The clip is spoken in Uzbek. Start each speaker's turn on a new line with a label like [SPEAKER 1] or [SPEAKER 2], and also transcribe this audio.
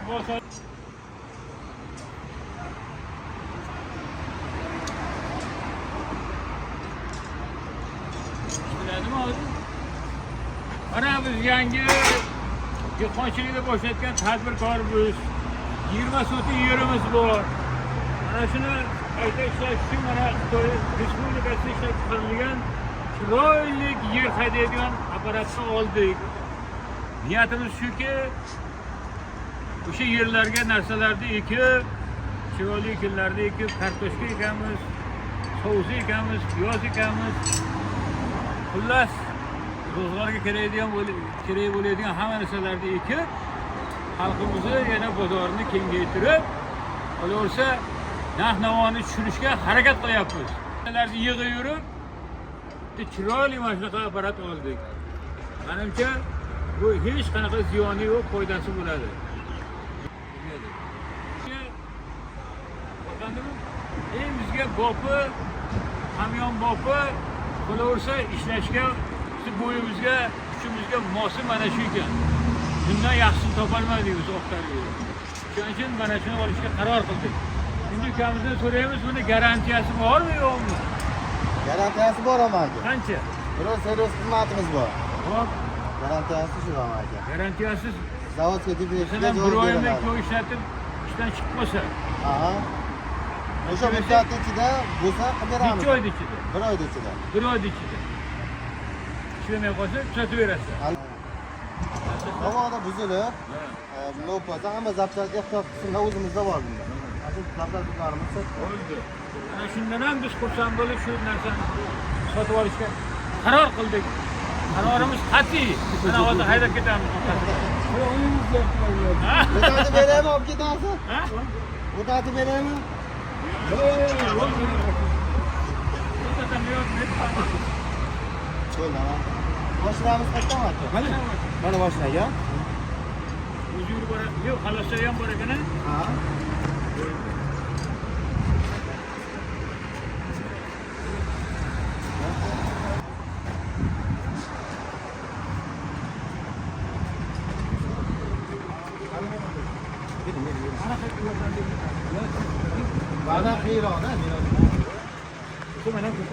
[SPEAKER 1] bosar. Biladimi hozir? Mana biz yangi dehqonchilikda boshlayotgan tadbirkormiz. 20 so'ti yerimiz bor. Mana shuni qayta ishlash uchun mana Xitoy Respublikasida ishlab chiqarilgan chiroyli yer haydaydigan apparatni oldik. Niyatimiz shuki, o'sha yerlarga narsalarni ekib, chiroyli ekinlarni ekib, kartoshka ekamiz, sovuz ekamiz, piyoz ekamiz. Xullas, ro'zg'orga kerak bo'ladigan hamma narsalarni ekib, xalqimizni yana bozorni kengaytirib, qolaversa narx-navoni tushirishga harakat qilyapmiz. Narsalarni yig'ib yurib, chiroyli mana shunaqa apparat oldik. Menimcha bu hech qanaqa ziyoni yo'q, foydasi bo'ladi. Bizga bopi, hamyon bopi, qolaversa ishlashga, bo'yimizga, kuchimizga mosi mana shu ekan. Bundan yaxshisini topolmadik biz Oqdaryoda. Shuning uchun mana shuni olishga qaror qildik. Endi ukamizdan so'raymiz, buni garantiyasi bormi, yo'qmi?
[SPEAKER 2] Garantiyasi bor amaki.
[SPEAKER 1] Qancha?
[SPEAKER 2] Biror servis xizmatimiz bor.
[SPEAKER 1] Hop.
[SPEAKER 2] Garantiyasi shu amaki.
[SPEAKER 1] Garantiyasiz.
[SPEAKER 2] Zavodga debetga
[SPEAKER 1] Masalan, bir
[SPEAKER 2] javob
[SPEAKER 1] oylik
[SPEAKER 2] beradi.
[SPEAKER 1] to'y ishlatib, ishdan chiqib qolsa.
[SPEAKER 2] Aha. O'sha muddat ichida bo'lsa qilib beramiz.
[SPEAKER 1] Necha oyda ichida?
[SPEAKER 2] 1 oyda ichida.
[SPEAKER 1] 1 oyda ichida. Ishlamay qolsa, tuzatib berasiz.
[SPEAKER 2] Havoda buzilib, lo'pasa hamma zapchast ehtiyot qismida o'zimizda bor bunda. Asl zapchastlarimiz
[SPEAKER 1] bo'ldi. Ana shundan ham biz xursand bo'lib shu narsani sotib olishga qaror qildik. Qarorimiz qat'iy. Mana hozir haydab ketamiz.
[SPEAKER 2] O'tatib beraymi, olib ketasiz? Ha? O'tatib beraymi? Mashinamiz qayerdan o'tdi? Mana mashinaga.
[SPEAKER 1] O'zi yurib boradi. Yo'q, xaloslar ham bor ekan.
[SPEAKER 2] Ha. Bana xiyroqda,
[SPEAKER 1] Shu mana bu